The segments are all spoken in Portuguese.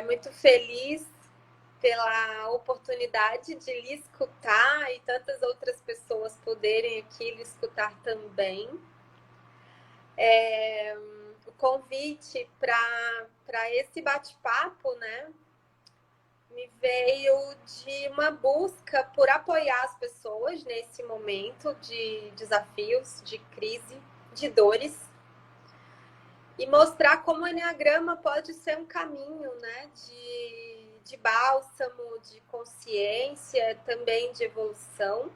Muito feliz pela oportunidade de lhe escutar e tantas outras pessoas poderem aqui lhe escutar também. O convite para esse bate-papo, né, me veio de uma busca por apoiar as pessoas nesse momento de desafios, de crise, de dores, e mostrar como o Enneagrama pode ser um caminho, né, de bálsamo, de consciência, também de evolução,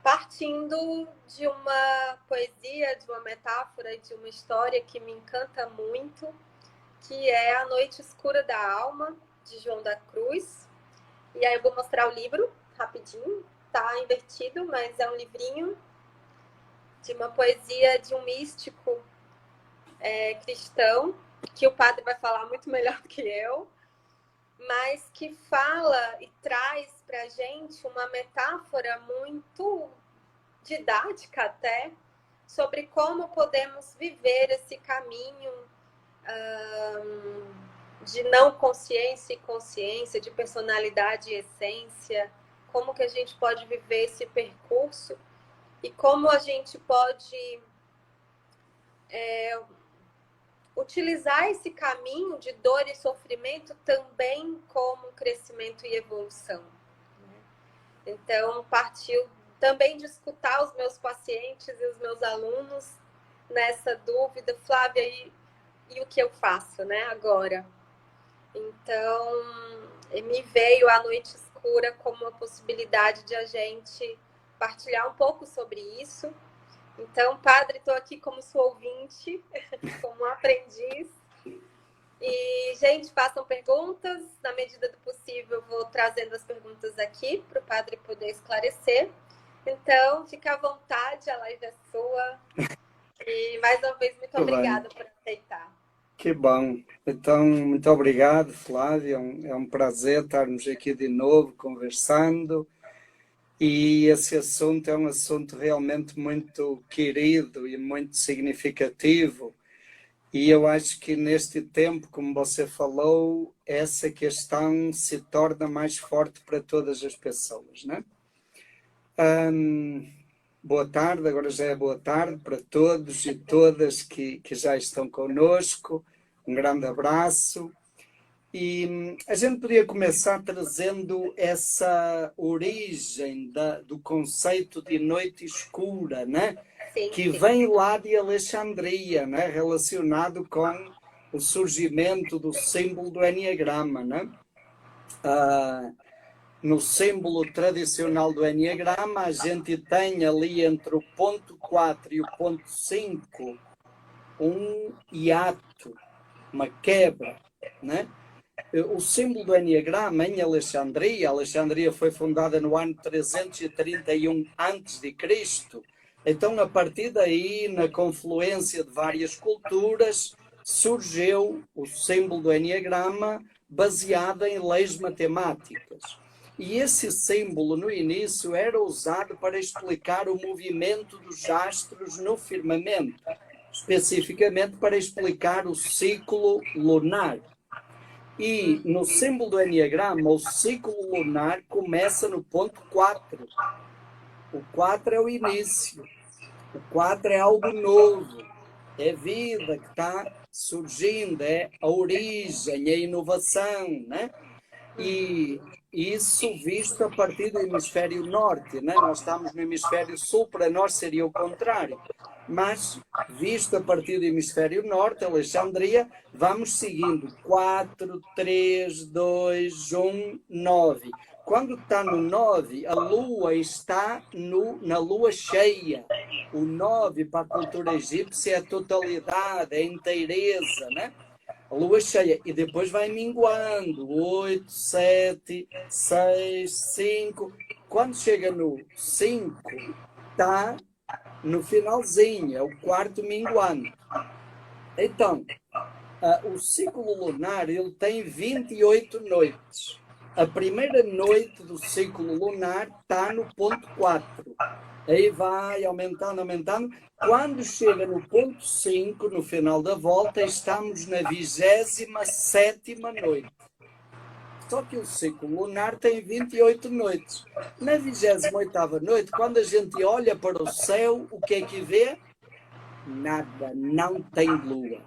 partindo de uma poesia, de uma metáfora, de uma história que me encanta muito, que é A Noite Escura da Alma, de João da Cruz. E aí eu vou mostrar o livro rapidinho, tá invertido, mas é um livrinho de uma poesia de um místico cristão, que o padre vai falar muito melhor do que eu, mas que fala e traz para a gente uma metáfora muito didática até, sobre como podemos viver esse caminho de não consciência e consciência, de personalidade e essência, como que a gente pode viver esse percurso e como a gente pode utilizar esse caminho de dor e sofrimento também como crescimento e evolução. Então, partiu também de escutar os meus pacientes e os meus alunos nessa dúvida, Flávia, e o que eu faço, né, agora? Então, me veio a Noite Escura como uma possibilidade de a gente partilhar um pouco sobre isso. Então, padre, estou aqui como sua ouvinte, como aprendiz. E, gente, façam perguntas. Na medida do possível, eu vou trazendo as perguntas aqui para o padre poder esclarecer. Então, fique à vontade, a live é sua. E, mais uma vez, muito obrigada por aceitar. Que bom. Então, muito obrigado, Flávia. É um prazer estarmos aqui de novo conversando. E esse assunto é um assunto realmente muito querido e muito significativo. E eu acho que neste tempo, como você falou, essa questão se torna mais forte para todas as pessoas, né? Boa tarde, agora já é boa tarde para todos e todas que já estão conosco. Um grande abraço. E a gente podia começar trazendo essa origem do conceito de noite escura, né? Que vem lá de Alexandria, né? Relacionado com o surgimento do símbolo do Enneagrama, né? No símbolo tradicional do Enneagrama, a gente tem ali entre o ponto 4 e o ponto 5 um hiato, uma quebra, né? O símbolo do Enneagrama em Alexandria, Alexandria foi fundada no ano 331 a.C., então a partir daí, na confluência de várias culturas, surgiu o símbolo do Enneagrama baseado em leis matemáticas. E esse símbolo, no início, era usado para explicar o movimento dos astros no firmamento, especificamente para explicar o ciclo lunar. E no símbolo do Enneagrama, o ciclo lunar começa no ponto 4. O 4 é o início. O 4 é algo novo. É vida que está surgindo, é a origem, é a inovação, né? E isso visto a partir do hemisfério norte, né? Nós estamos no hemisfério sul, para nós seria o contrário. Mas, visto a partir do hemisfério norte, Alexandria, vamos seguindo 4, 3, 2, 1, 9. Quando está no 9, a Lua está na Lua cheia. O 9 para a cultura egípcia é a totalidade, é a inteireza, né? A lua cheia, e depois vai minguando, 8, 7, 6, 5. Quando chega no 5, está no finalzinho, é o quarto minguando. Então, o ciclo lunar ele tem 28 noites. A primeira noite do ciclo lunar está no ponto 4. Aí vai aumentando, aumentando. Quando chega no ponto 5, no final da volta, estamos na 27ª noite. Só que o ciclo lunar tem 28 noites. Na 28ª noite, quando a gente olha para o céu, o que é que vê? Nada, não tem lua.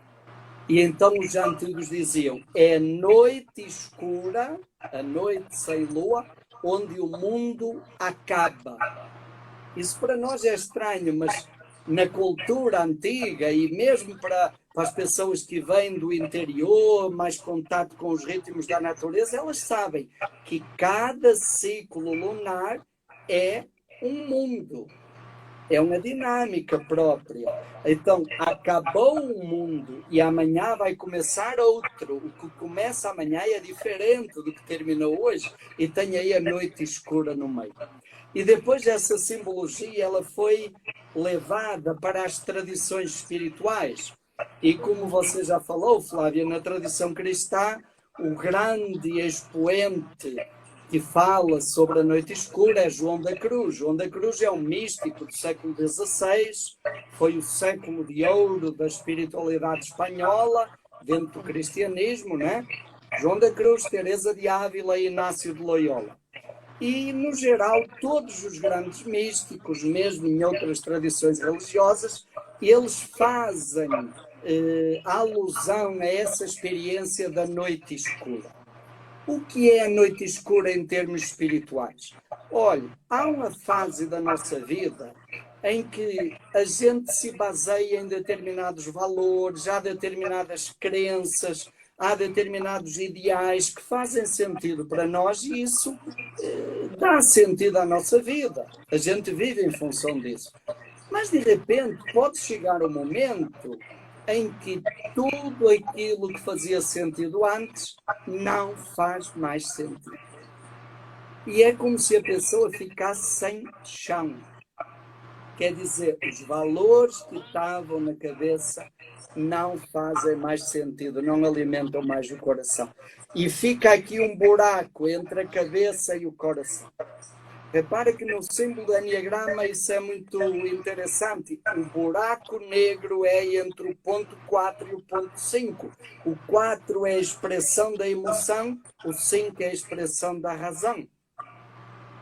E então os antigos diziam, é a noite escura, a noite sem lua, onde o mundo acaba. Isso para nós é estranho, mas na cultura antiga e mesmo para as pessoas que vêm do interior, mais contato com os ritmos da natureza, elas sabem que cada ciclo lunar é um mundo. É uma dinâmica própria. Então, acabou um mundo e amanhã vai começar outro. O que começa amanhã é diferente do que terminou hoje e tem aí a noite escura no meio. E depois essa simbologia ela foi levada para as tradições espirituais. E como você já falou, Flávia, na tradição cristã, o grande expoente que fala sobre a noite escura é João da Cruz. João da Cruz é um místico do século XVI, foi o século de ouro da espiritualidade espanhola, dentro do cristianismo, né? João da Cruz, Teresa de Ávila e Inácio de Loyola. E, no geral, todos os grandes místicos, mesmo em outras tradições religiosas, eles fazem alusão a essa experiência da noite escura. O que é a noite escura em termos espirituais? Olha, há uma fase da nossa vida em que a gente se baseia em determinados valores, há determinadas crenças, há determinados ideais que fazem sentido para nós e isso dá sentido à nossa vida. A gente vive em função disso. Mas, de repente, pode chegar um momento em que tudo aquilo que fazia sentido antes não faz mais sentido. E é como se a pessoa ficasse sem chão. Quer dizer, os valores que estavam na cabeça não fazem mais sentido, não alimentam mais o coração. E fica aqui um buraco entre a cabeça e o coração. Repara que no símbolo do Enneagrama isso é muito interessante. O buraco negro é entre o ponto 4 e o ponto 5. O 4 é a expressão da emoção, o 5 é a expressão da razão.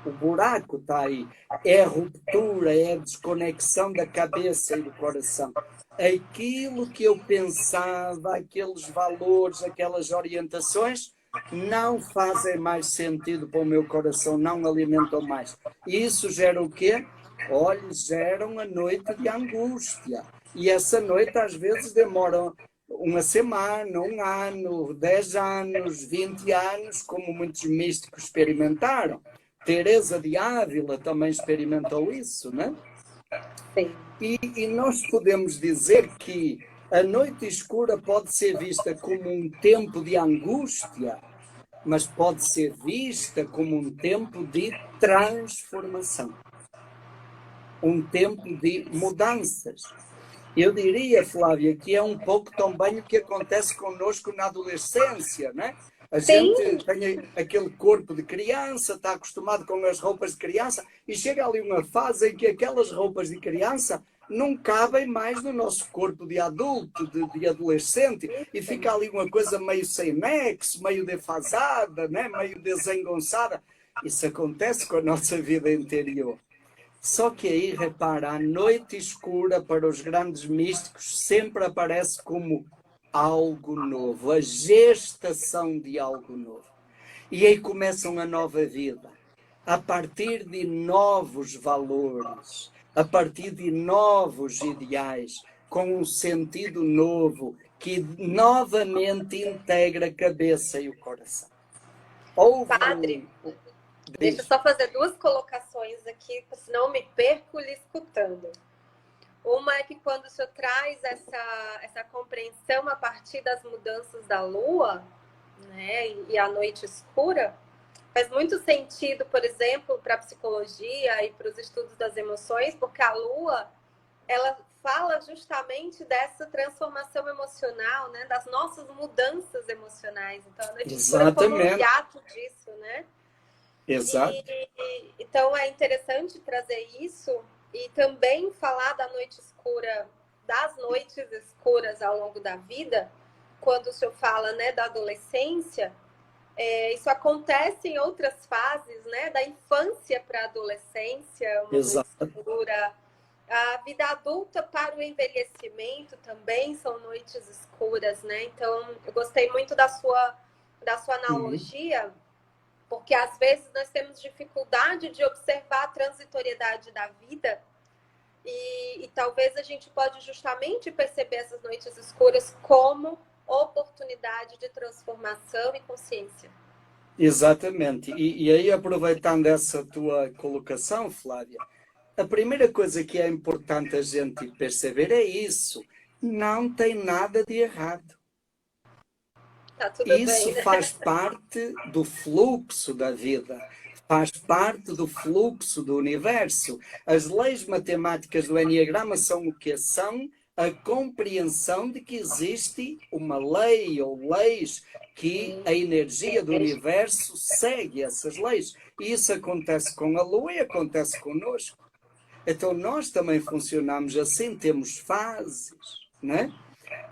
O buraco está aí. É a ruptura, é a desconexão da cabeça e do coração. Aquilo que eu pensava, aqueles valores, aquelas orientações, não fazem mais sentido para o meu coração, não alimentam mais. E isso gera o quê? Olha, geram a noite de angústia. E essa noite às vezes demora uma semana, um ano, 10 anos, 20 anos, como muitos místicos experimentaram. Teresa de Ávila também experimentou isso, né? Sim. E nós podemos dizer que a noite escura pode ser vista como um tempo de angústia, mas pode ser vista como um tempo de transformação, um tempo de mudanças. Eu diria, Flávia, que é um pouco também o que acontece conosco na adolescência, né? A gente tem aquele corpo de criança, está acostumado com as roupas de criança e chega ali uma fase em que aquelas roupas de criança não cabem mais no nosso corpo de adulto, de adolescente, e fica ali uma coisa meio sem nexo, meio defasada, né? Meio desengonçada. Isso acontece com a nossa vida interior. Só que aí, repara, a noite escura para os grandes místicos sempre aparece como algo novo, a gestação de algo novo. E aí começa uma nova vida, a partir de novos valores, a partir de novos ideais, com um sentido novo, que novamente integra a cabeça e o coração. Padre, deixa eu só fazer duas colocações aqui, senão eu me perco lhe escutando. Uma é que quando o senhor traz essa compreensão a partir das mudanças da Lua, né, e a noite escura, faz muito sentido, por exemplo, para a psicologia e para os estudos das emoções, porque a Lua, ela fala justamente dessa transformação emocional, né? Das nossas mudanças emocionais. Então, a noite escura como um hiato disso, né? Exato. Então, é interessante trazer isso e também falar da noite escura, das noites escuras ao longo da vida, quando o senhor fala, né, da adolescência. Isso acontece em outras fases, né? Da infância para a adolescência, uma noite escura. A vida adulta para o envelhecimento também são noites escuras, né? Então, eu gostei muito da sua analogia, porque às vezes nós temos dificuldade de observar a transitoriedade da vida e talvez a gente pode justamente perceber essas noites escuras como oportunidade de transformação e consciência. Exatamente. E aí, aproveitando essa tua colocação, Flávia, a primeira coisa que é importante a gente perceber é isso. Não tem nada de errado. Tá tudo Isso bem, né? faz parte do fluxo da vida. Faz parte do fluxo do universo. As leis matemáticas do Enneagrama são o que são? A compreensão de que existe uma lei ou leis que a energia do universo segue essas leis. E isso acontece com a Lua e acontece conosco. Então nós também funcionamos assim, temos fases, né?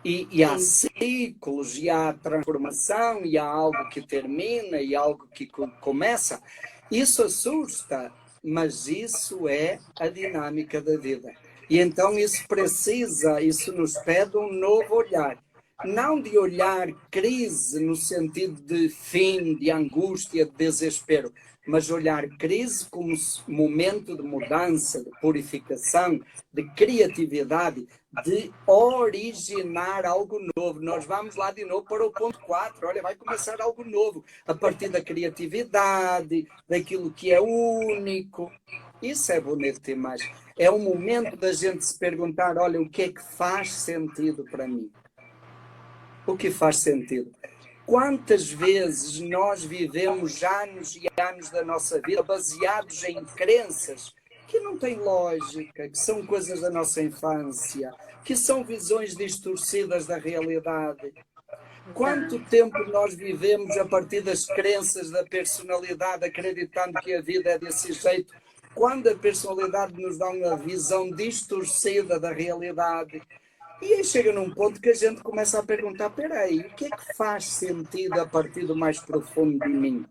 E há ciclos, e há transformação, e há algo que termina, e algo que começa. Isso assusta, mas isso é a dinâmica da vida. E então isso nos pede um novo olhar. Não de olhar crise no sentido de fim, de angústia, de desespero, mas olhar crise como momento de mudança, de purificação, de criatividade, de originar algo novo. Nós vamos lá de novo para o ponto 4. Olha, vai começar algo novo, a partir da criatividade, daquilo que é único. Isso é bonito demais. É um momento da gente se perguntar, olha, o que é que faz sentido para mim? O que faz sentido? Quantas vezes nós vivemos anos e anos da nossa vida baseados em crenças que não têm lógica, que são coisas da nossa infância, que são visões distorcidas da realidade? Quanto tempo nós vivemos a partir das crenças da personalidade, acreditando que a vida é desse jeito, quando a personalidade nos dá uma visão distorcida da realidade? E aí chega num ponto que a gente começa a perguntar, espera aí, o que é que faz sentido a partir do mais profundo de mim?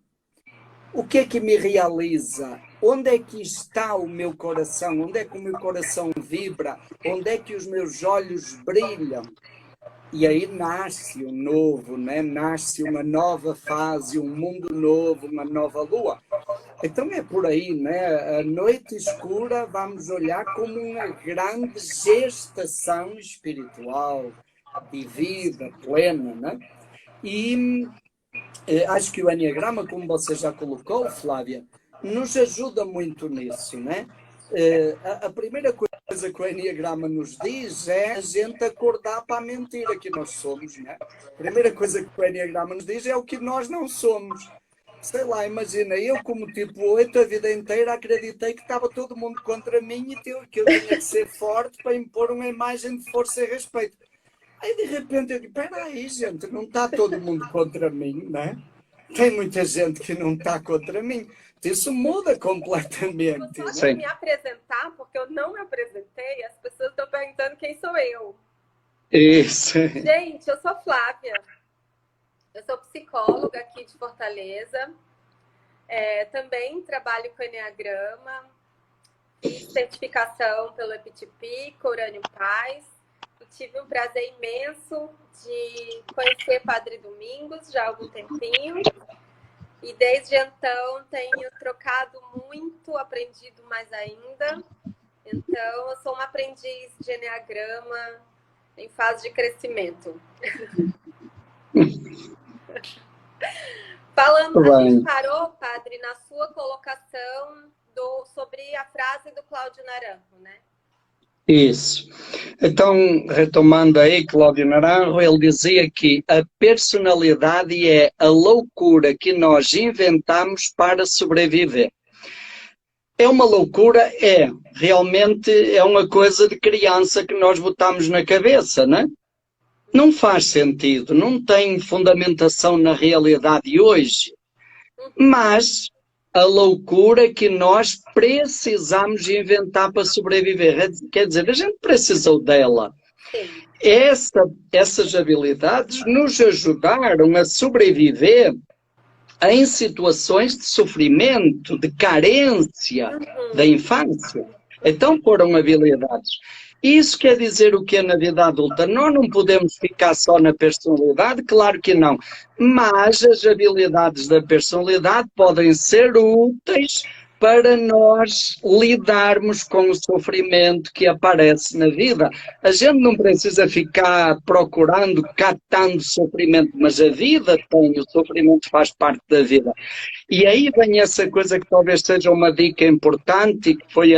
O que é que me realiza? Onde é que está o meu coração? Onde é que o meu coração vibra? Onde é que os meus olhos brilham? E aí nasce um novo, né? Nasce uma nova fase, um mundo novo, uma nova lua. Então é por aí, né? A noite escura vamos olhar como uma grande gestação espiritual, de vida plena, né? E acho que o Enneagrama, como você já colocou, Flávia, nos ajuda muito nisso, né? A primeira coisa que o Enneagrama nos diz é a gente acordar para a mentira que nós somos, né? A primeira coisa que o Enneagrama nos diz é o que nós não somos. Sei lá, imagina, eu como tipo 8 a vida inteira acreditei que estava todo mundo contra mim e que eu tinha que ser forte para impor uma imagem de força e respeito. Aí de repente eu digo, espera aí gente, não está todo mundo contra mim, né? Tem muita gente que não está contra mim. Isso muda completamente. Eu só me apresentar, porque eu não me apresentei, as pessoas estão perguntando quem sou eu. Isso. Gente, eu sou Flávia. Eu sou psicóloga aqui de Fortaleza. Também trabalho com Enneagrama. Fiz certificação pelo EPTP, Corânio Paz. E tive um prazer imenso de conhecer Padre Domingos já há algum tempinho. E desde então tenho trocado muito, aprendido mais ainda. Então, eu sou uma aprendiz de Enneagrama em fase de crescimento. Falando, a gente parou, Padre, na sua colocação sobre a frase do Cláudio Naranjo, né? Isso. Então, retomando aí, Cláudio Naranjo, ele dizia que a personalidade é a loucura que nós inventamos para sobreviver. É uma loucura, realmente é uma coisa de criança que nós botamos na cabeça, né? Não faz sentido, não tem fundamentação na realidade hoje, mas a loucura que nós precisamos inventar para sobreviver, quer dizer, a gente precisou dela. Sim. Essas habilidades nos ajudaram a sobreviver em situações de sofrimento, de carência da infância. Então foram habilidades. Isso quer dizer o que na vida adulta? Nós não podemos ficar só na personalidade? Claro que não. Mas as habilidades da personalidade podem ser úteis para nós lidarmos com o sofrimento que aparece na vida. A gente não precisa ficar procurando, catando sofrimento, mas a vida tem, o sofrimento faz parte da vida. E aí vem essa coisa que talvez seja uma dica importante, e que foi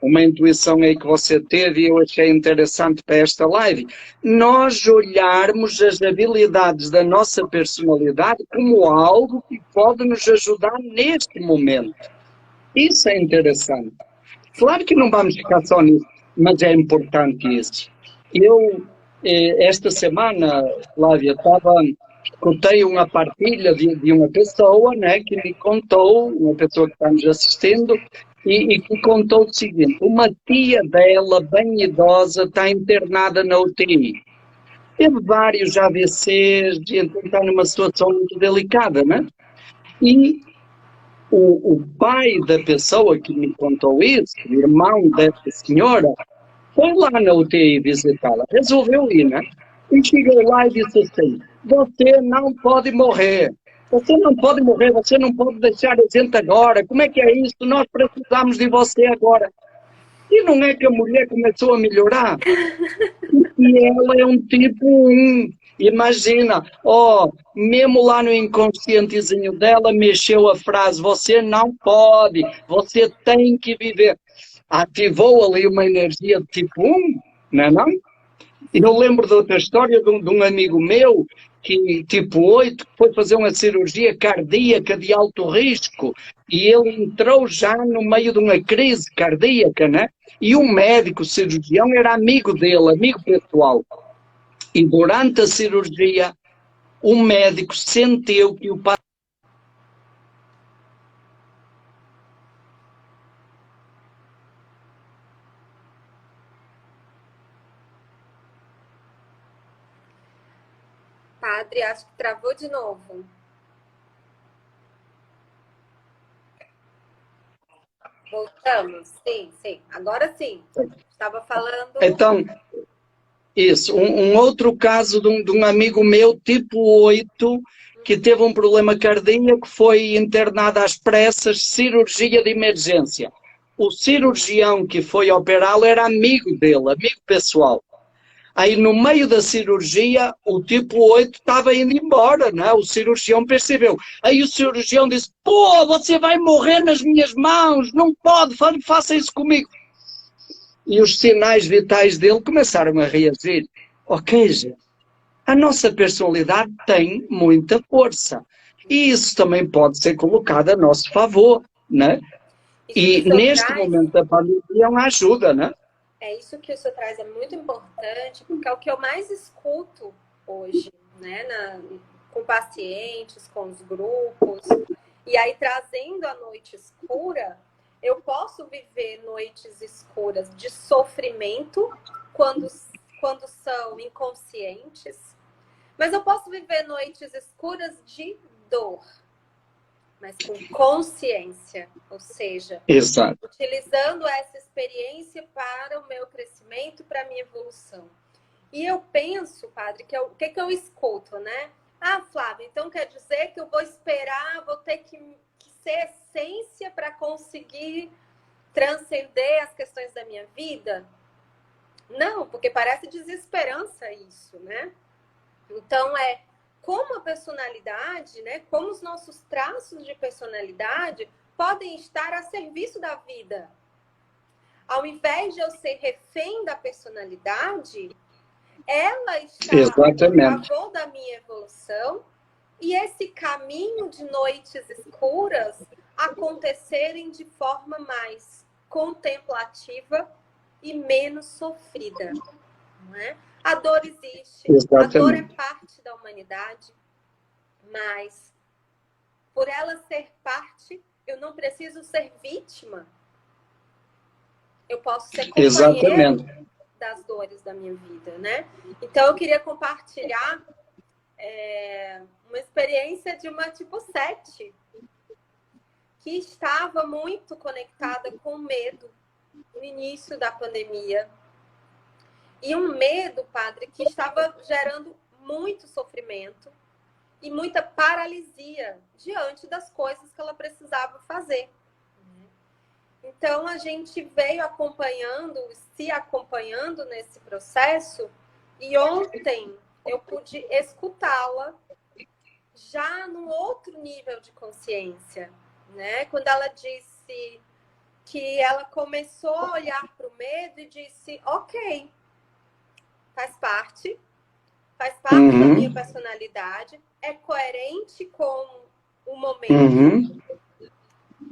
uma intuição aí que você teve e eu achei interessante para esta live. Nós olharmos as habilidades da nossa personalidade como algo que pode nos ajudar neste momento. Isso é interessante. Claro que não vamos ficar só nisso, mas é importante isso. Eu, esta semana, Flávia, escutei uma partilha de uma pessoa, né, que me contou, uma pessoa que está nos assistindo, e que contou o seguinte: uma tia dela, bem idosa, está internada na UTI. Teve vários AVCs, então está numa situação muito delicada, né? E o pai da pessoa que me contou isso, o irmão dessa senhora, foi lá na UTI visitá-la, resolveu ir, né? E chegou lá e disse assim: você não pode morrer, você não pode morrer, você não pode deixar a gente agora, como é que é isso? Nós precisamos de você agora. E não é que a mulher começou a melhorar? E ela é um tipo 1. Imagina, mesmo lá no inconscientezinho dela, mexeu a frase: você não pode, você tem que viver. Ativou ali uma energia de tipo 1, não é não? Eu lembro de outra história de um amigo meu, que tipo 8, foi fazer uma cirurgia cardíaca de alto risco, e ele entrou já no meio de uma crise cardíaca, né? E um médico cirurgião era amigo dele, amigo pessoal. E durante a cirurgia, o médico sentiu que o pai... Padre, acho que travou de novo. Voltamos? Sim, sim. Agora sim. Estava falando... Então, isso. Um outro caso de um amigo meu, tipo 8, que teve um problema cardíaco, foi internado às pressas, cirurgia de emergência. O cirurgião que foi operá-lo era amigo dele, amigo pessoal. Aí, no meio da cirurgia, o tipo 8 estava indo embora, né? O cirurgião percebeu. Aí o cirurgião disse: pô, você vai morrer nas minhas mãos, não pode, faça isso comigo. E os sinais vitais dele começaram a reagir. Ok, gente, a nossa personalidade tem muita força. E isso também pode ser colocado a nosso favor, né? E neste momento da pandemia é uma ajuda, né? É isso que o senhor traz, é muito importante, porque é o que eu mais escuto hoje, né, com pacientes, com os grupos. E aí, trazendo a noite escura, eu posso viver noites escuras de sofrimento quando são inconscientes, mas eu posso viver noites escuras de dor, mas com consciência, ou seja, exato, utilizando essa experiência para o meu crescimento, para a minha evolução. E eu penso, padre, que o que eu escuto, né? Ah, Flávia, então quer dizer que eu vou esperar, vou ter que ser essência para conseguir transcender as questões da minha vida? Não, porque parece desesperança isso, né? Então, como a personalidade, né? Como os nossos traços de personalidade podem estar a serviço da vida. Ao invés de eu ser refém da personalidade, ela está a favor da minha evolução, e esse caminho de noites escuras acontecerem de forma mais contemplativa e menos sofrida. Não é? A dor existe, Exatamente. a dor é parte da humanidade, mas por ela ser parte, eu não preciso ser vítima. Eu posso ser companheiro das dores da minha vida, né? Então, eu queria compartilhar uma experiência de uma tipo 7, que estava muito conectada com medo no início da pandemia. E um medo, padre, que estava gerando muito sofrimento e muita paralisia diante das coisas que ela precisava fazer. Então, a gente veio se acompanhando nesse processo, e ontem eu pude escutá-la já num outro nível de consciência, né? Quando ela disse que ela começou a olhar para o medo e disse, ok, faz parte da minha personalidade, é coerente com o momento,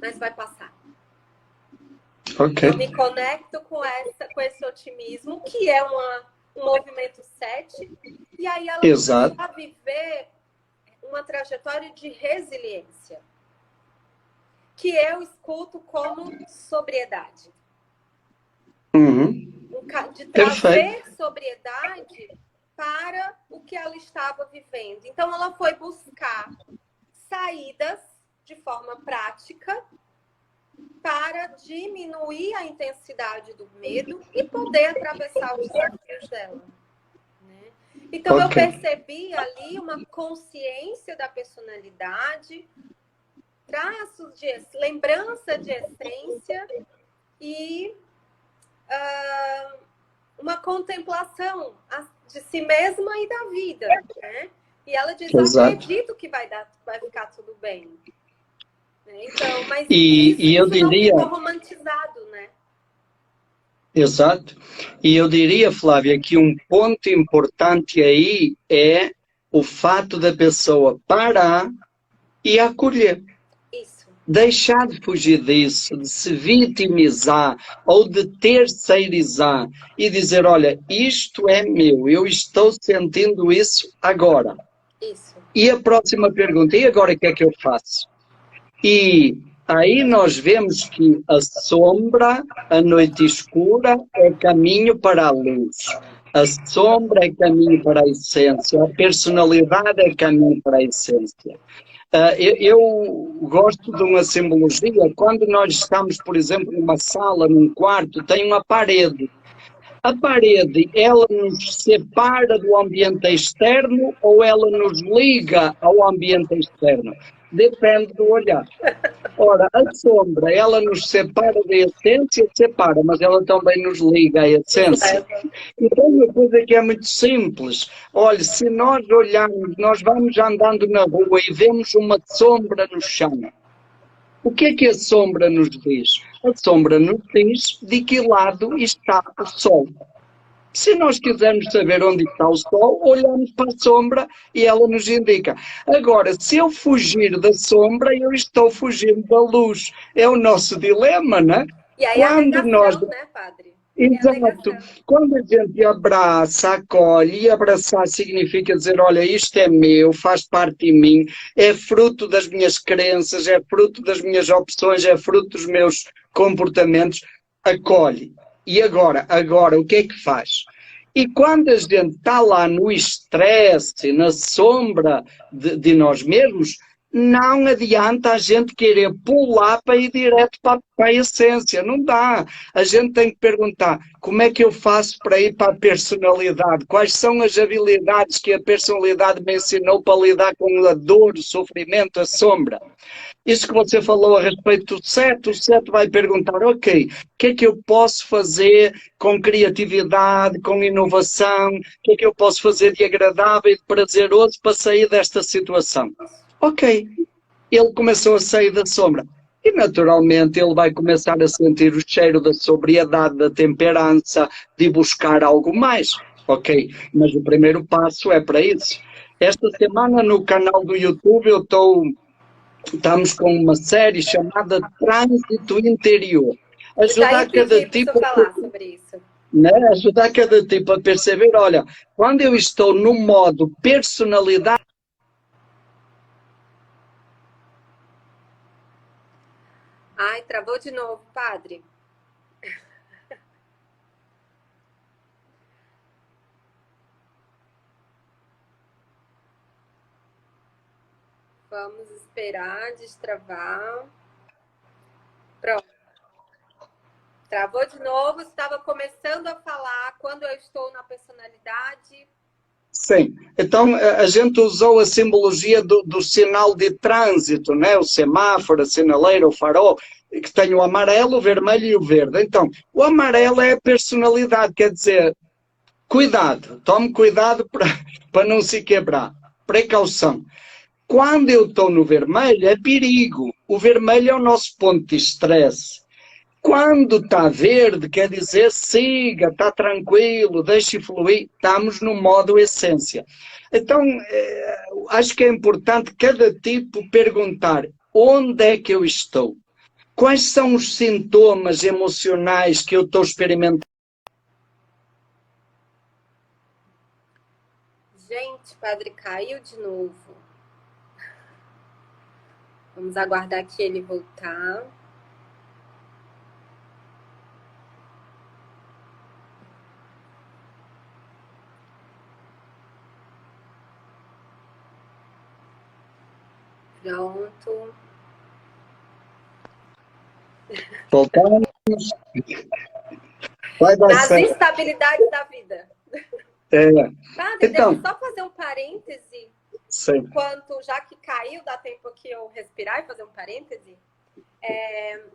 mas vai passar. Okay. Eu me conecto com esse otimismo, que é um movimento 7, e aí ela começou a viver uma trajetória de resiliência, que eu escuto como sobriedade. De trazer sobriedade para o que ela estava vivendo. Então, ela foi buscar saídas de forma prática para diminuir a intensidade do medo e poder atravessar os desafios dela. Né? Então, eu percebi ali uma consciência da personalidade, traços de lembrança de essência e uma contemplação de si mesma e da vida. Né? E ela diz, acredito que vai ficar tudo bem. Então, mas eu diria, não ficou romantizado, né? Exato. E eu diria, Flávia, que um ponto importante aí é o fato da pessoa parar e acolher. Isso. Deixar de fugir disso, de se vitimizar ou de terceirizar e dizer, olha, isto é meu, eu estou sentindo isso agora. Isso. E a próxima pergunta, e agora o que é que eu faço? E aí nós vemos que a sombra, a noite escura, é caminho para a luz. A sombra é caminho para a essência. A personalidade é caminho para a essência. Eu gosto de uma simbologia. Quando nós estamos, por exemplo, numa sala, num quarto, tem uma parede. A parede, ela nos separa do ambiente externo ou ela nos liga ao ambiente externo? Depende do olhar. Ora, a sombra, ela nos separa da essência, separa, mas ela também nos liga à essência. Então, uma coisa que é muito simples. Olha, se nós olharmos, nós vamos andando na rua e vemos uma sombra no chão. O que é que a sombra nos diz? A sombra nos diz de que lado está o sol. Se nós quisermos saber onde está o sol, olhamos para a sombra e ela nos indica. Agora, se eu fugir da sombra, eu estou fugindo da luz. É o nosso dilema, não é? E aí a negação, né, padre? Exato. Quando a gente abraça, acolhe, e abraçar significa dizer, olha, isto é meu, faz parte de mim, é fruto das minhas crenças, é fruto das minhas opções, é fruto dos meus comportamentos, acolhe. E agora, o que é que faz? E quando a gente está lá no estresse, na sombra de nós mesmos, não adianta a gente querer pular para ir direto para a essência. Não dá. A gente tem que perguntar como é que eu faço para ir para a personalidade? Quais são as habilidades que a personalidade me ensinou para lidar com a dor, o sofrimento, a sombra? Isso que você falou a respeito do 7, o 7 vai perguntar, ok, o que é que eu posso fazer com criatividade, com inovação, o que é que eu posso fazer de agradável e de prazeroso para sair desta situação? Ok, ele começou a sair da sombra e naturalmente ele vai começar a sentir o cheiro da sobriedade, da temperança, de buscar algo mais. Ok, mas o primeiro passo é para isso. Esta semana no canal do YouTube eu estou estamos com uma série chamada Trânsito Interior. Eu já Ajudar cada tipo falar sobre isso. Né? Ajudar cada tipo a perceber, olha, quando eu estou no modo personalidade. Ai, travou de novo, padre. Vamos esperar destravar. Pronto. Travou de novo, estava começando a falar quando eu estou na personalidade. Sim, então a gente usou a simbologia do sinal de trânsito, né? O semáforo, a sinaleira, o farol, que tem o amarelo, o vermelho e o verde. Então, o amarelo é a personalidade, quer dizer, cuidado, tome cuidado para não se quebrar, precaução. Quando eu estou no vermelho, é perigo. O vermelho é o nosso ponto de estresse. Quando está verde, quer dizer siga, está tranquilo, deixe fluir. Estamos no modo essência. Então, acho que é importante cada tipo perguntar onde é que eu estou? Quais são os sintomas emocionais que eu estou experimentando? Gente, padre caiu de novo. Vamos aguardar que ele voltar. Pronto. Voltamos. Vai dar Nas certo. instabilidades da vida. Padre, Então, deixa eu só fazer um parêntese. sim. Enquanto, já que caiu, dá tempo aqui eu respirar e fazer um parêntese.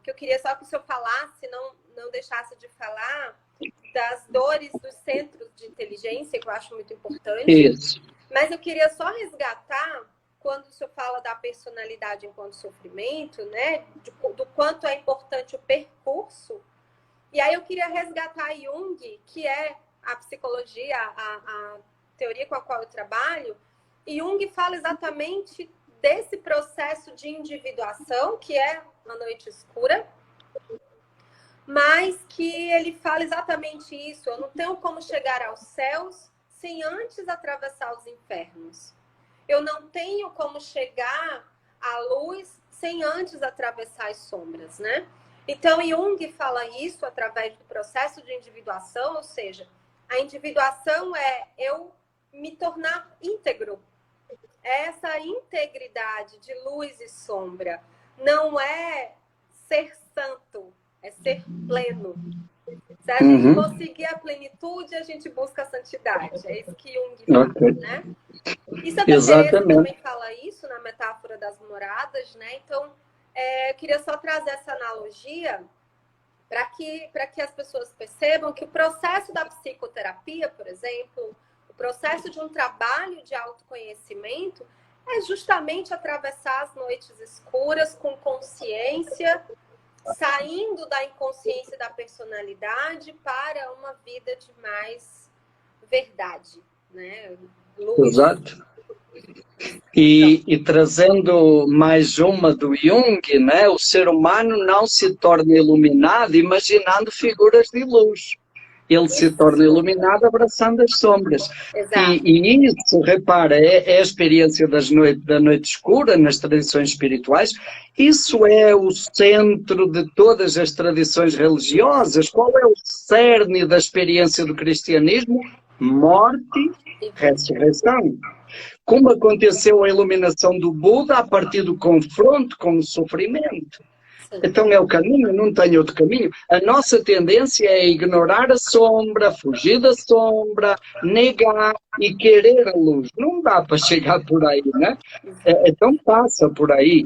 Que eu queria só que o senhor falasse, não deixasse de falar das dores dos centros de inteligência, que eu acho muito importante. Isso. Mas eu queria só resgatar, quando o senhor fala da personalidade enquanto sofrimento, né, do quanto é importante o percurso. E aí eu queria resgatar Jung, que é a psicologia, a teoria com a qual eu trabalho. E Jung fala exatamente desse processo de individuação, que é a noite escura, mas que ele fala exatamente isso. Eu não tenho como chegar aos céus sem antes atravessar os infernos. Eu não tenho como chegar à luz sem antes atravessar as sombras, né? Então, Jung fala isso através do processo de individuação, ou seja, a individuação é eu me tornar íntegro. Essa integridade de luz e sombra não é ser santo, é ser pleno. Se a gente conseguir a plenitude, a gente busca a santidade. É isso que Jung fala, né? E Santa Teresa também fala isso na metáfora das moradas, né? Então, eu queria só trazer essa analogia para que as pessoas percebam que o processo da psicoterapia, por exemplo, o processo de um trabalho de autoconhecimento é justamente atravessar as noites escuras com consciência, saindo da inconsciência da personalidade para uma vida de mais verdade, né? Luz. Exato. E trazendo mais uma do Jung, né? O ser humano não se torna iluminado imaginando figuras de luz. Ele se torna iluminado abraçando as sombras. E isso, repara, é a experiência da noite escura nas tradições espirituais. Isso é o centro de todas as tradições religiosas. Qual é o cerne da experiência do cristianismo? Morte e ressurreição. Como aconteceu a iluminação do Buda a partir do confronto com o sofrimento. Então é o caminho, não tem outro caminho. A nossa tendência é ignorar a sombra, fugir da sombra, negar e querer a luz. Não dá para chegar por aí, né? Então passa por aí.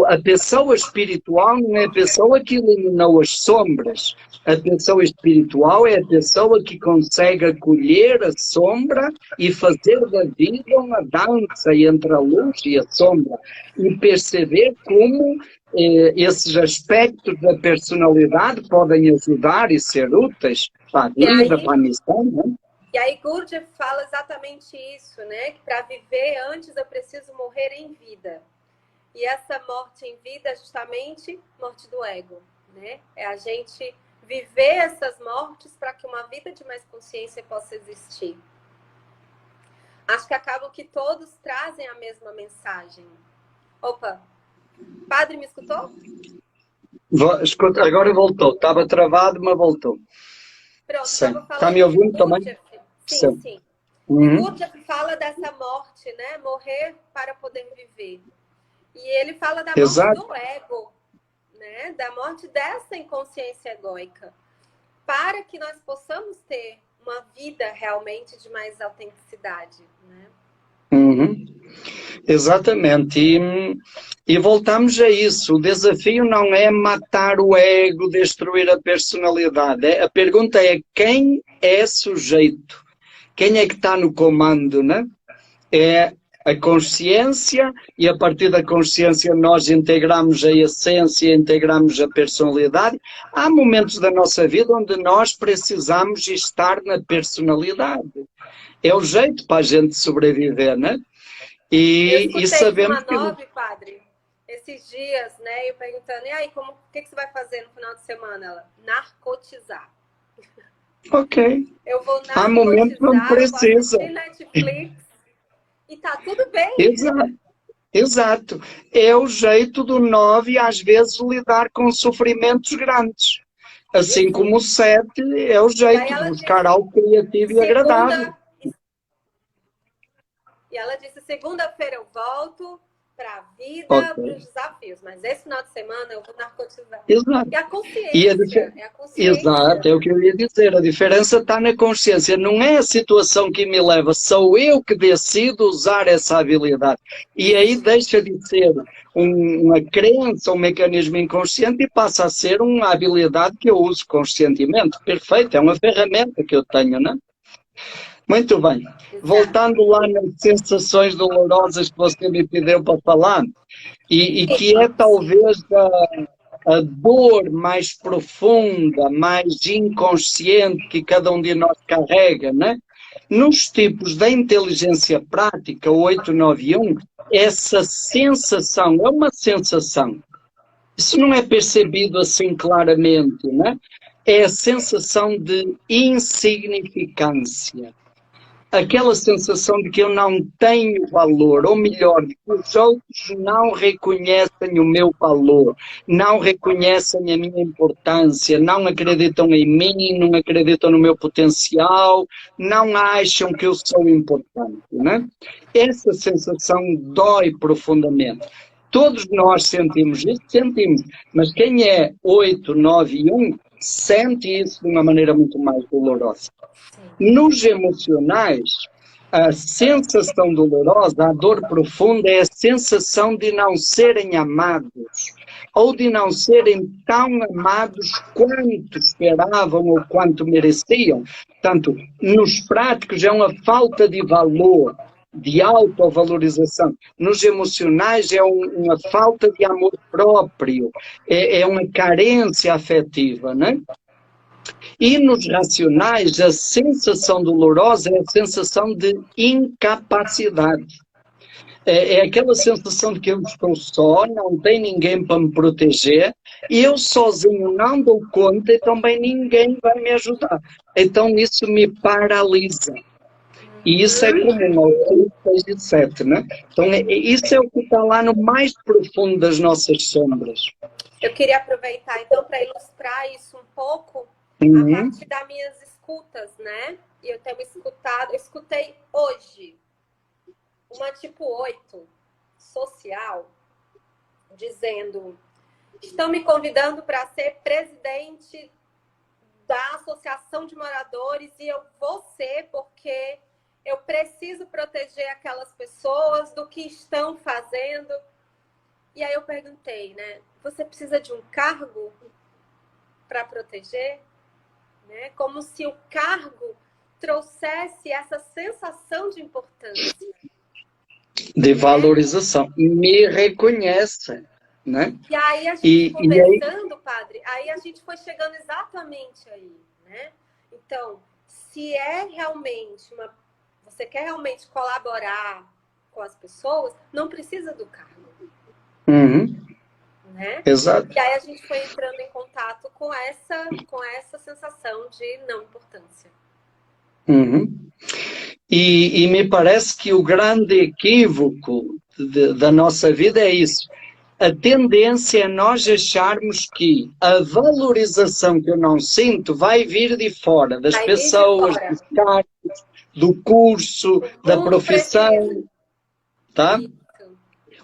A pessoa espiritual não é a pessoa que eliminou as sombras. A pessoa espiritual é a pessoa que consegue acolher a sombra e fazer da vida uma dança entre a luz e a sombra. E perceber como esses aspectos da personalidade podem ajudar e ser úteis para a vida, para a missão, né? E aí Gurdjieff fala exatamente isso, né? Que para viver antes eu preciso morrer em vida. E essa morte em vida é justamente morte do ego, né? É a gente viver essas mortes para que uma vida de mais consciência possa existir. Acho que acaba que todos trazem a mesma mensagem. Opa, padre, me escutou? Escuta, agora voltou. Estava travado, mas voltou. Pronto, Sim. estava Está me falando que ouvindo também? Gurdjieff, sim, Sim. sim. E Uhum. Gurdjieff fala dessa morte, né? Morrer para poder viver. E ele fala da morte Exato. do ego, né? Da morte dessa inconsciência egóica, para que nós possamos ter uma vida realmente de mais autenticidade, né? Uhum. Exatamente. E voltamos a isso. O desafio não é matar o ego, destruir a personalidade. A pergunta é quem é sujeito? Quem é que está no comando, né? É a consciência, e a partir da consciência nós integramos a essência, integramos a personalidade. Há momentos da nossa vida onde nós precisamos estar na personalidade. É o jeito para a gente sobreviver, né? Eu E escutei de sabemos uma que... nove, padre, esses dias, né? Eu perguntando, e aí, o que você vai fazer no final de semana? Ela, narcotizar. Ok. Eu vou Há momentos onde narcotizar, eu vou precisa. assistir Netflix e tá tudo bem. Exato. Exato. É o jeito do 9 às vezes lidar com sofrimentos grandes. Assim Isso. como o 7 é o E aí jeito de ela buscar disse, algo criativo e agradável. segunda, e ela disse, segunda-feira eu volto para a vida, Ok. para os desafios, mas esse final de semana eu vou narcotizar. Exato. E a E consciência, é a Exato, consciência. é o que eu ia dizer. A diferença está na consciência. Não é a situação que me leva, sou eu que decido usar essa habilidade. E aí deixa de ser uma crença, um mecanismo inconsciente e passa a ser uma habilidade que eu uso conscientemente. Perfeito, é uma ferramenta que eu tenho, não é? Muito bem. Exato. Voltando lá nas sensações dolorosas que você me pediu para falar, e que é talvez a dor mais profunda, mais inconsciente que cada um de nós carrega, né? Nos tipos da inteligência prática, o 891, essa sensação é uma sensação. Isso não é percebido assim claramente, né? É a sensação de insignificância. Aquela sensação de que eu não tenho valor, ou melhor, de que os outros não reconhecem o meu valor, não reconhecem a minha importância, não acreditam em mim, não acreditam no meu potencial, não acham que eu sou importante, né? Essa sensação dói profundamente. Todos nós sentimos isso, sentimos, mas quem é 8, 9 e 1 sente isso de uma maneira muito mais dolorosa. Nos emocionais, a sensação dolorosa, a dor profunda, é a sensação de não serem amados, ou de não serem tão amados quanto esperavam ou quanto mereciam. Portanto, nos práticos é uma falta de valor, de autovalorização. Nos emocionais é uma falta de amor próprio, é uma carência afetiva, né? E nos racionais, a sensação dolorosa é a sensação de incapacidade. É aquela sensação de que eu estou só, não tem ninguém para me proteger, e eu sozinho não dou conta e também ninguém vai me ajudar. Então isso me paralisa. E isso é comum ao 6 e 7, né? Então isso é o que está lá no mais profundo das nossas sombras. Eu queria aproveitar, então, para ilustrar isso um pouco a partir das minhas escutas, né? E eu tenho escutado, eu escutei hoje uma tipo 8 social dizendo: estão me convidando para ser presidente da Associação de Moradores e eu vou ser porque eu preciso proteger aquelas pessoas do que estão fazendo. E aí eu perguntei, né? Você precisa de um cargo para proteger? Né? Como se o cargo trouxesse essa sensação de importância. De valorização. Me reconhece, né? E aí a gente conversando, padre, aí a gente foi chegando exatamente aí, né? Então, se é realmente você quer realmente colaborar com as pessoas, não precisa do cargo. Uhum. Né? Exato. E aí a gente foi entrando em contato com essa sensação de não importância. Uhum. E me parece que o grande equívoco da nossa vida é isso. A tendência é nós acharmos que a valorização que eu não sinto vai vir de fora, das Vai vir de pessoas, fora. dos cargos, do curso, O da mundo profissão, precisa. tá? Isso.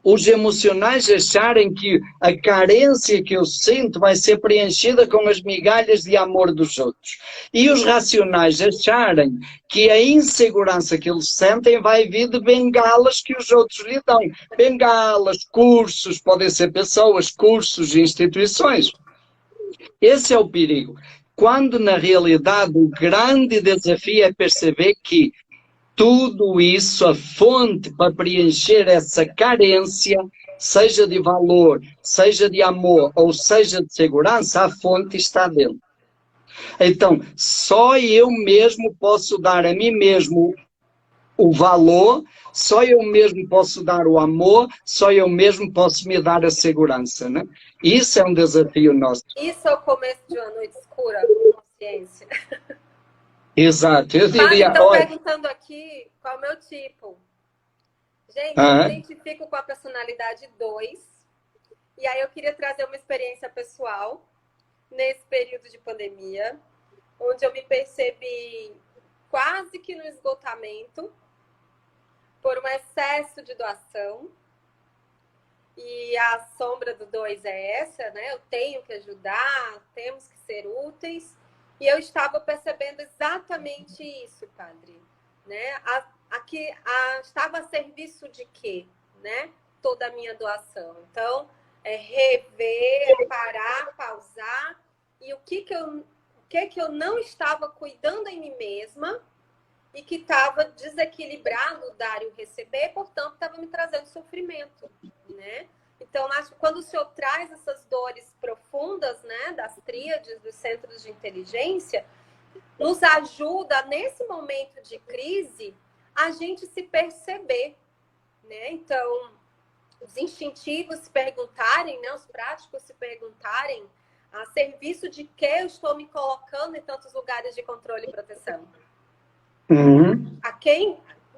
Os emocionais acharem que a carência que eu sinto vai ser preenchida com as migalhas de amor dos outros. E os racionais acharem que a insegurança que eles sentem vai vir de bengalas que os outros lhe dão. Bengalas, cursos, podem ser pessoas, cursos, instituições. Esse é o perigo. Quando, na realidade, o grande desafio é perceber que tudo isso, a fonte para preencher essa carência, seja de valor, seja de amor ou seja de segurança, a fonte está dentro. Então, só eu mesmo posso dar a mim mesmo o valor, só eu mesmo posso dar o amor, só eu mesmo posso me dar a segurança, né? Isso é um desafio nosso. Isso é o começo de uma noite escura com consciência. Exato, eu Padre, diria, estão olha, perguntando aqui qual é o meu tipo. Gente, eu me identifico com a personalidade 2. E aí eu queria trazer uma experiência pessoal nesse período de pandemia, onde eu me percebi quase que no esgotamento por um excesso de doação. E a sombra do 2 é essa, né? Eu tenho que ajudar, temos que ser úteis. E eu estava percebendo exatamente isso, padre. Né? Estava a serviço de quê? Né? Toda a minha doação. Então, rever, parar, pausar. E o que eu não estava cuidando em mim mesma e que estava desequilibrado o dar e o receber, portanto, estava me trazendo sofrimento, né? Então, acho que quando o senhor traz essas dores profundas, né, das tríades, dos centros de inteligência, nos ajuda, nesse momento de crise, a gente se perceber, né? Então, os instintivos se perguntarem, né, os práticos se perguntarem a serviço de que eu estou me colocando em tantos lugares de controle e proteção. Uhum.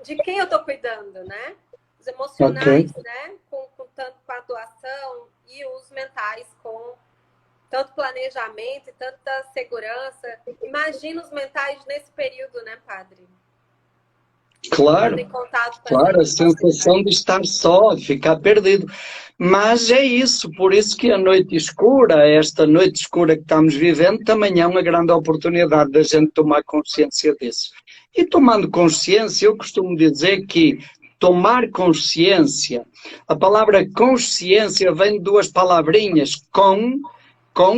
De quem eu estou cuidando, né? Os emocionais, né? Tanto com a doação e os mentais com tanto planejamento e tanta segurança. Imagina os mentais nesse período, né, padre? Claro, Em contato com claro, a sensação de estar só, de ficar perdido. Mas é isso, por isso que a noite escura, esta noite escura que estamos vivendo, também é uma grande oportunidade da gente tomar consciência disso. E tomando consciência, eu costumo dizer que tomar consciência, a palavra consciência vem de duas palavrinhas, com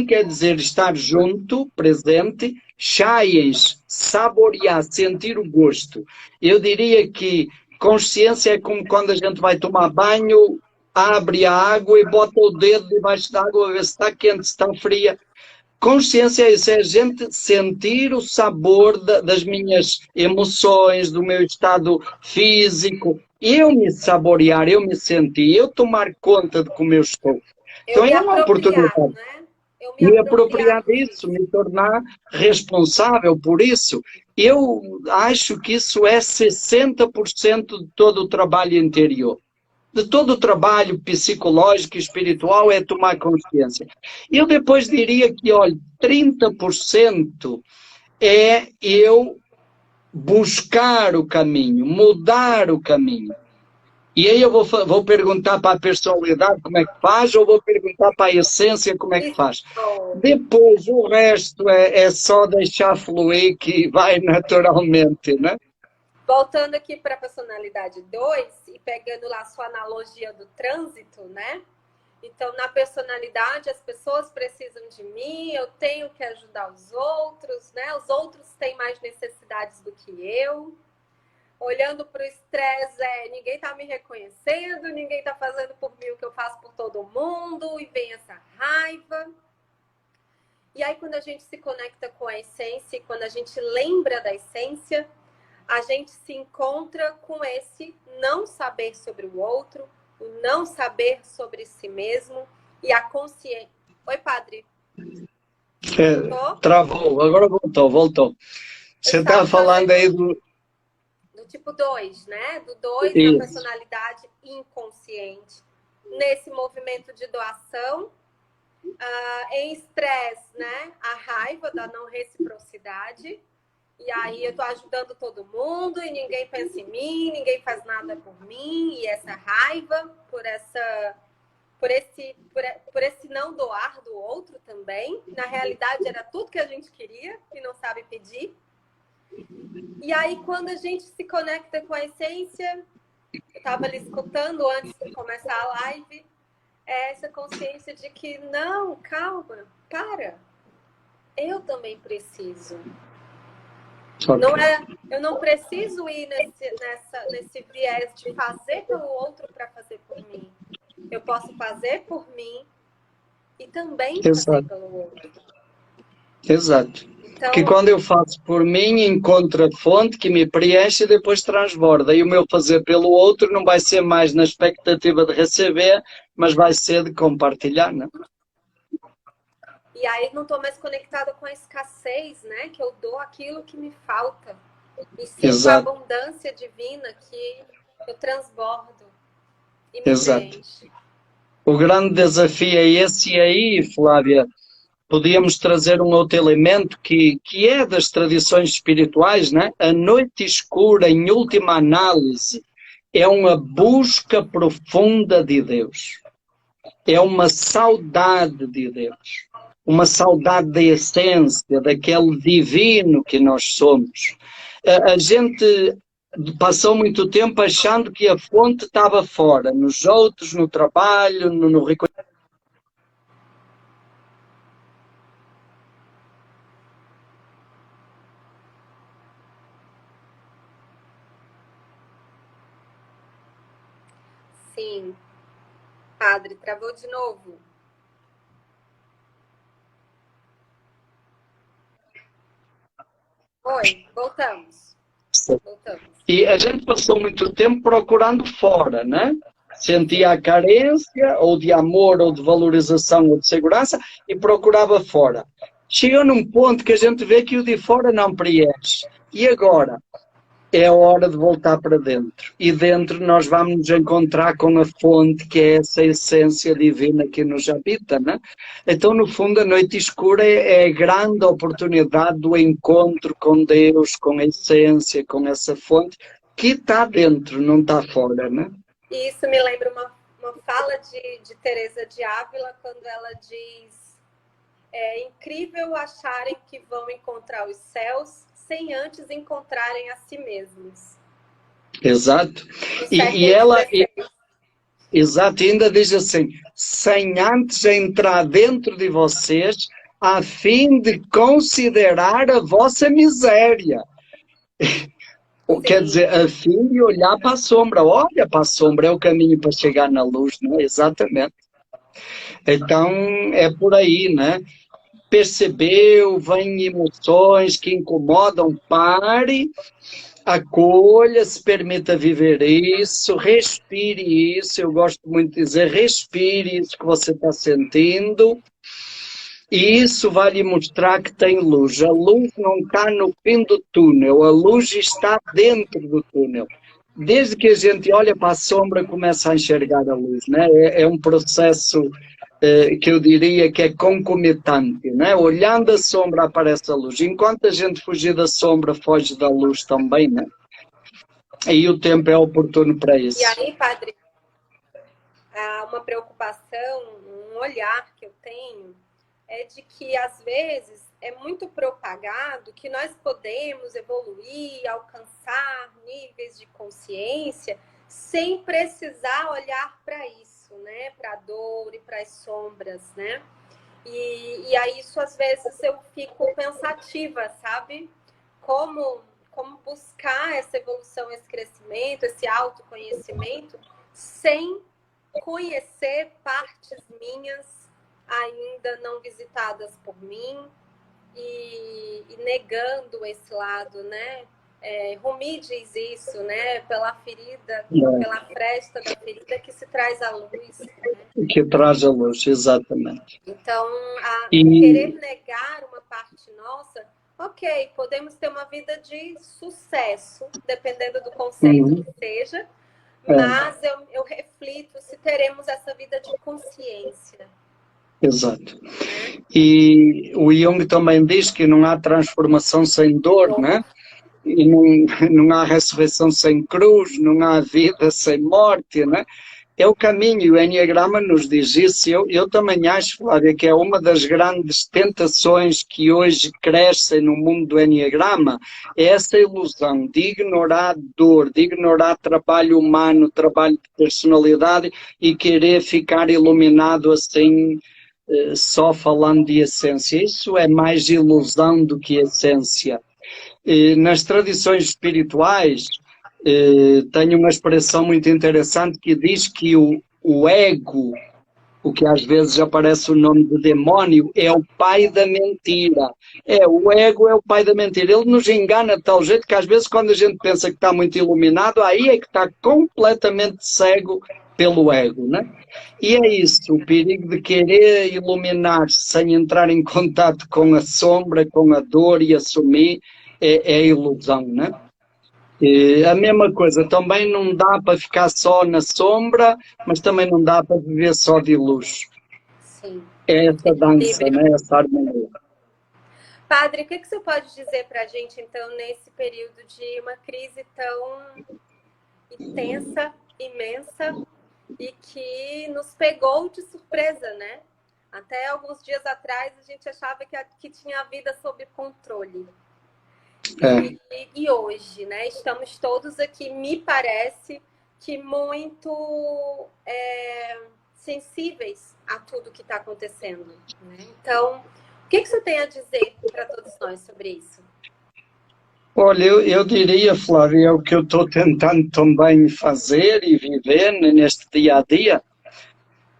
quer dizer estar junto, presente, chaiens, saborear, sentir o gosto. Eu diria que consciência é como quando a gente vai tomar banho, abre a água e bota o dedo debaixo da água a ver se está quente, se está fria. Consciência é isso, é a gente sentir o sabor das minhas emoções, do meu estado físico, eu me saborear, eu me sentir, eu tomar conta de como eu estou. Eu Então me é uma apropriar, oportunidade. né? Eu Me apropriar apropriar disso, me tornar responsável por isso. Eu acho que isso é 60% de todo o trabalho interior. De todo o trabalho psicológico e espiritual é tomar consciência. Eu depois diria que, olha, 30% é eu buscar o caminho, mudar o caminho. E aí eu vou perguntar para a personalidade como é que faz, ou vou perguntar para a essência como é que faz. Depois o resto é só deixar fluir que vai naturalmente, né? Voltando aqui para a personalidade 2 e pegando lá a sua analogia do trânsito, né? Então, na personalidade, as pessoas precisam de mim, eu tenho que ajudar os outros, né? Os outros têm mais necessidades do que eu. Olhando para o estresse, ninguém está me reconhecendo, ninguém está fazendo por mim o que eu faço por todo mundo, e vem essa raiva. E aí, quando a gente se conecta com a essência, quando a gente lembra da essência, a gente se encontra com esse não saber sobre o outro, o não saber sobre si mesmo e a consciência. Oi, padre. Travou, agora voltou. Você está falando aí do tipo 2, né? Do 2 na Isso. personalidade inconsciente. Nesse movimento de doação, em estresse, né? A raiva da não reciprocidade. E aí eu tô ajudando todo mundo e ninguém pensa em mim, ninguém faz nada por mim. E essa raiva por esse não doar do outro também. Na realidade, era tudo que a gente queria e não sabe pedir. E aí, quando a gente se conecta com a essência, eu estava ali escutando antes de começar a live, essa consciência de que, não, calma, para. Eu também preciso. Okay. Eu não preciso ir nesse viés de fazer pelo outro para fazer por mim. Eu posso fazer por mim e também fazer pelo outro. Exato. Então, que quando eu faço por mim, encontro a fonte que me preenche e depois transborda. E o meu fazer pelo outro não vai ser mais na expectativa de receber, mas vai ser de compartilhar, né? E aí não estou mais conectada com a escassez, né? Que eu dou aquilo que me falta. E sim Exato. com a abundância divina que eu transbordo e me preenche. O grande desafio é esse, e aí, Flávia, podíamos trazer um outro elemento que é das tradições espirituais, né? A noite escura, em última análise, é uma busca profunda de Deus. É uma saudade de Deus. Uma saudade da essência, daquele divino que nós somos. A gente passou muito tempo achando que a fonte estava fora, nos outros, no trabalho, no reconhecimento. Sim. Padre, travou de novo. Oi, voltamos. E a gente passou muito tempo procurando fora, né? Sentia a carência, ou de amor, ou de valorização, ou de segurança, e procurava fora. Chegou num ponto que a gente vê que o de fora não preenche. E agora? É a hora de voltar para dentro. E dentro nós vamos nos encontrar com a fonte, que é essa essência divina que nos habita, né? Então, no fundo, a noite escura é a grande oportunidade do encontro com Deus, com a essência, com essa fonte, que está dentro, não está fora, né? E isso me lembra uma fala de Teresa de Ávila, quando ela diz: é incrível acharem que vão encontrar os céus sem antes encontrarem a si mesmos. Exato. E ela... Exato, e ainda diz assim, sem antes entrar dentro de vocês, a fim de considerar a vossa miséria. Quer dizer, a fim de olhar para a sombra. Olha para a sombra, é o caminho para chegar na luz, não é? Exatamente. Então, é por aí, né? Percebeu, vem emoções que incomodam, pare, acolha, se permita viver isso, respire isso, eu gosto muito de dizer, respire isso que você está sentindo, e isso vai lhe mostrar que tem luz. A luz não está no fim do túnel, a luz está dentro do túnel. Desde que a gente olha para a sombra, começa a enxergar a luz, né? É um processo que eu diria que é concomitante, né? Olhando a sombra aparece a luz. Enquanto a gente fugir da sombra, foge da luz também, né? E o tempo é oportuno para isso. E aí, padre, uma preocupação, um olhar que eu tenho é de que, às vezes, é muito propagado que nós podemos evoluir, alcançar níveis de consciência sem precisar olhar para isso, né? Para a dor e para as sombras, né? E aí isso, às vezes, eu fico pensativa, sabe? Como buscar essa evolução, esse crescimento, esse autoconhecimento, sem conhecer partes minhas ainda não visitadas por mim e negando esse lado, né? Rumi diz isso, né? Pela ferida, pela fresta da ferida que se traz a luz. Né? Que traz a luz, exatamente. Então, querer negar uma parte nossa, ok, podemos ter uma vida de sucesso, dependendo do conceito que seja, mas eu reflito se teremos essa vida de consciência. Exato. E o Jung também diz que não há transformação sem dor, né? E não há ressurreição sem cruz, não há vida sem morte, né? É o caminho, e o Enneagrama nos diz isso. Eu também acho, Flávia, que é uma das grandes tentações que hoje crescem no mundo do Enneagrama, é essa ilusão de ignorar dor, de ignorar trabalho humano, trabalho de personalidade e querer ficar iluminado assim, só falando de essência. Isso é mais ilusão do que essência. Nas tradições espirituais, tem uma expressão muito interessante que diz que o ego, o que às vezes aparece o nome de demónio, é o pai da mentira. O ego é o pai da mentira. Ele nos engana de tal jeito que às vezes quando a gente pensa que está muito iluminado, aí é que está completamente cego pelo ego, né? E é isso, o perigo de querer iluminar-se sem entrar em contato com a sombra, com a dor e assumir, é ilusão, né? A mesma coisa, também não dá para ficar só na sombra, mas também não dá para viver só de luz. Sim. É essa dança, né? Essa harmonia. Padre, o que você pode dizer para a gente, então, nesse período de uma crise tão intensa, imensa, e que nos pegou de surpresa, né? Até alguns dias atrás a gente achava que tinha a vida sob controle. E hoje, né? Estamos todos aqui, me parece que muito sensíveis a tudo que está acontecendo. Né? Então, o que você tem a dizer para todos nós sobre isso? Olha, eu diria, Flávia, é o que eu estou tentando também fazer e viver neste dia a dia,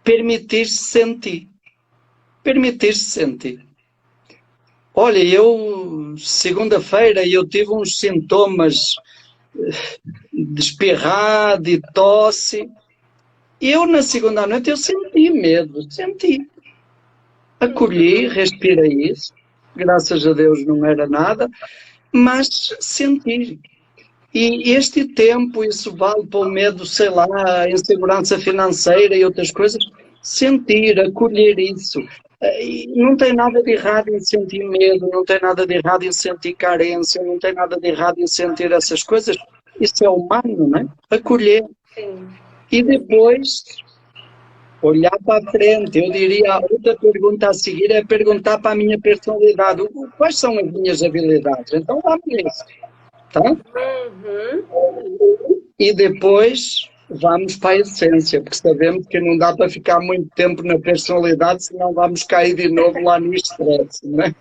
permitir-se sentir. Permitir-se sentir. Olha, segunda-feira, eu tive uns sintomas de espirrar, de tosse. Eu, na segunda noite, eu senti medo, senti. Acolhi, respirei isso. Graças a Deus não era nada, mas senti. E este tempo, isso vale para o medo, sei lá, a insegurança financeira e outras coisas, sentir, acolher isso. Não tem nada de errado em sentir medo, não tem nada de errado em sentir carência, não tem nada de errado em sentir essas coisas. Isso é humano, não é? Acolher. Sim. E depois olhar para a frente. Eu diria, a outra pergunta a seguir é perguntar para a minha personalidade. Quais são as minhas habilidades? Então vamos nisso. Tá? E depois vamos para a essência, porque sabemos que não dá para ficar muito tempo na personalidade, senão vamos cair de novo lá no estresse, né?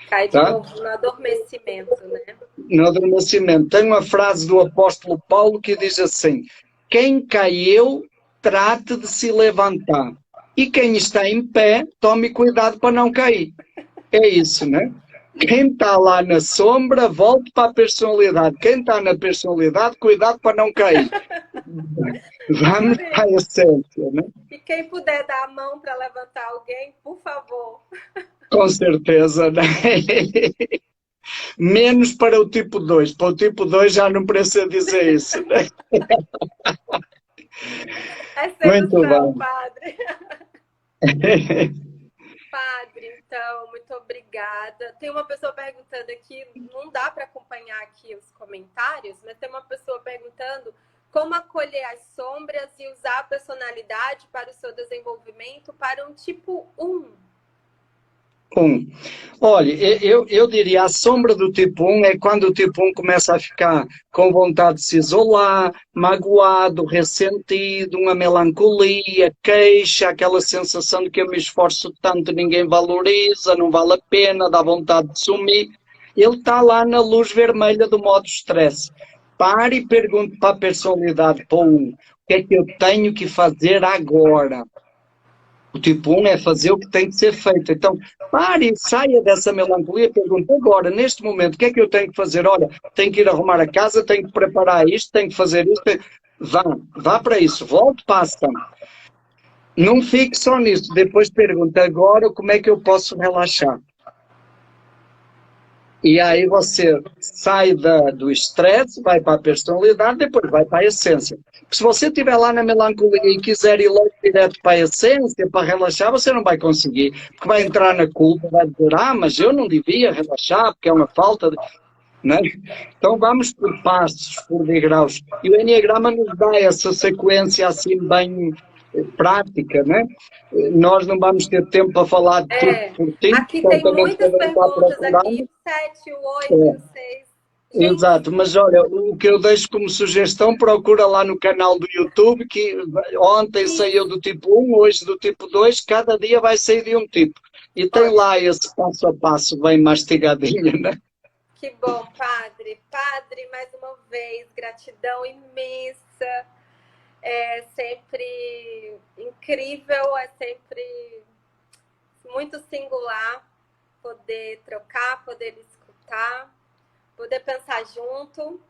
Cai de novo no adormecimento, né? No adormecimento. Tem uma frase do apóstolo Paulo que diz assim: quem caiu, trate de se levantar. E quem está em pé, tome cuidado para não cair. É isso, né? Quem está lá na sombra, volte para a personalidade. Quem está na personalidade, cuidado para não cair. Vamos para a essência, né? E quem puder dar a mão para levantar alguém, por favor. Com certeza, né? Menos para o tipo 2. Para o tipo 2 já não precisa dizer isso, né? Muito bem, Padre. Padre, então, muito obrigada. Tem uma pessoa perguntando aqui, não dá para acompanhar aqui os comentários, mas tem uma pessoa perguntando como acolher as sombras e usar a personalidade para o seu desenvolvimento para um tipo 1. Olha, eu diria a sombra do tipo 1 é quando o tipo 1 começa a ficar com vontade de se isolar, magoado, ressentido, uma melancolia, queixa, aquela sensação de que eu me esforço tanto, ninguém valoriza, não vale a pena, dá vontade de sumir. Ele está lá na luz vermelha do modo stress. Pare e pergunte para a personalidade, para o 1, o que é que eu tenho que fazer agora? O tipo 1 é fazer o que tem que ser feito. Então, pare, saia dessa melancolia e pergunte agora, neste momento, o que é que eu tenho que fazer? Olha, tenho que ir arrumar a casa, tenho que preparar isto, tenho que fazer isto. Vá para isso, volte para a ação. Não fique só nisso. Depois pergunta agora como é que eu posso relaxar. E aí você sai do estresse, vai para a personalidade, depois vai para a essência. Porque se você estiver lá na melancolia e quiser ir logo direto para a essência, para relaxar, você não vai conseguir. Porque vai entrar na culpa, vai dizer, mas eu não devia relaxar, porque é uma falta de... Não é? Então vamos por passos, por degraus. E o Enneagrama nos dá essa sequência assim bem prática, né? Nós não vamos ter tempo para falar de tudo por ti, aqui tem certamente muitas cada um está perguntas procurando. aqui, 7, 8, 6. Exato, mas olha, o que eu deixo como sugestão, procura lá no canal do YouTube, que ontem saiu do tipo 1, hoje do tipo 2, cada dia vai sair de um tipo. E tem lá esse passo a passo bem mastigadinho, né? Que bom, Padre. Padre, mais uma vez, gratidão imensa. É sempre incrível, é sempre muito singular poder trocar, poder escutar, poder pensar junto.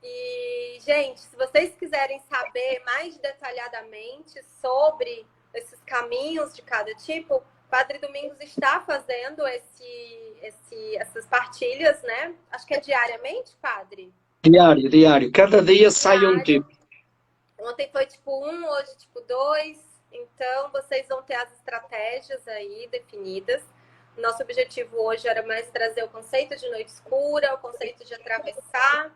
E, gente, se vocês quiserem saber mais detalhadamente sobre esses caminhos de cada tipo, Padre Domingos está fazendo essas partilhas, né? Acho que é diariamente, Padre? Diário. Cada dia sai um tipo. Ontem foi tipo 1, hoje tipo 2. Então, vocês vão ter as estratégias aí definidas. Nosso objetivo hoje era mais trazer o conceito de noite escura, o conceito de atravessar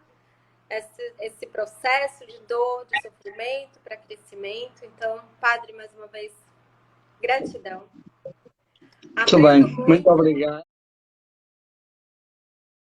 esse processo de dor, de sofrimento para crescimento. Então, Padre, mais uma vez, gratidão. Muito bem, muito obrigado.